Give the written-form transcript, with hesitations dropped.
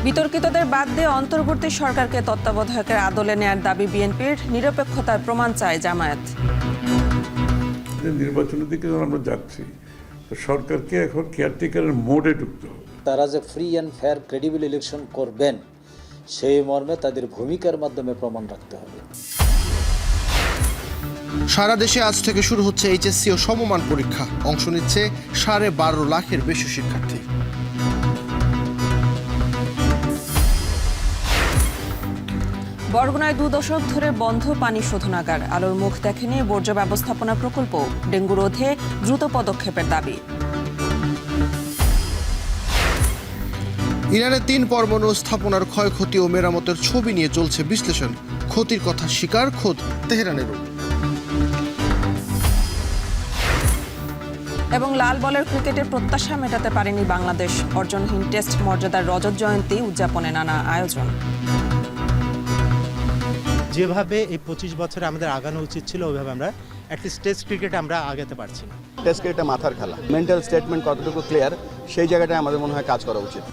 বিতর্কিতদের বাদ দিয়ে অন্তর্বর্তী সরকারকে তত্ত্বাবধায়কের আদলে নেয়ার দাবি বিএনপির, নিরপেক্ষতার প্রমাণ চায় জামায়াত। নির্বাচনের দিকে যখন আমরা যাচ্ছি, সরকারকে এখন কেয়ারটেকারের মোডে ঢুকতে হবে। তারা যে free and fair credible election করবেন সেই মর্মে তাদের ভূমিকার মাধ্যমে প্রমাণ রাখতে হবে। সারা দেশে আজ থেকে শুরু হচ্ছে এইচএসসি ও সমমান পরীক্ষা। অংশ নিচ্ছে 12.5 লাখের বেশি শিক্ষার্থী। বরগুনায় 2 দশক ধরে বন্ধ পানি শোধনাগার, আলোর মুখ দেখেনি বর্জ্য ব্যবস্থাপনা প্রকল্প। ডেঙ্গু রোধে দ্রুত পদক্ষেপের দাবি। ইরানে 3 পরমাণু স্থাপনার ক্ষয়ক্ষতি ও মেরামতের ছবি নিয়ে চলছে বিশ্লেষণ। ক্ষতির কথা স্বীকার খোদ তেহরানেরও। এবং লাল বলের ক্রিকেটের প্রত্যাশা মেটাতে পারেনি বাংলাদেশ। অর্জনহীন টেস্ট মর্যাদার রজত জয়ন্তী উদযাপনে নানা আয়োজন। যেভাবে এই 25 বছরে আমাদের আগানো উচিত ছিল, ওইভাবে আমরা অ্যাটলিস্ট টেস্ট ক্রিকেটে আমরা আগাতে পারছি না। টেস্ট ক্রিকেটে মাথার খেলা, মেন্টাল স্টেটমেন্ট কতটুকু ক্লিয়ার সেই জায়গাটায় আমাদের মনে হয় কাজ করা উচিত।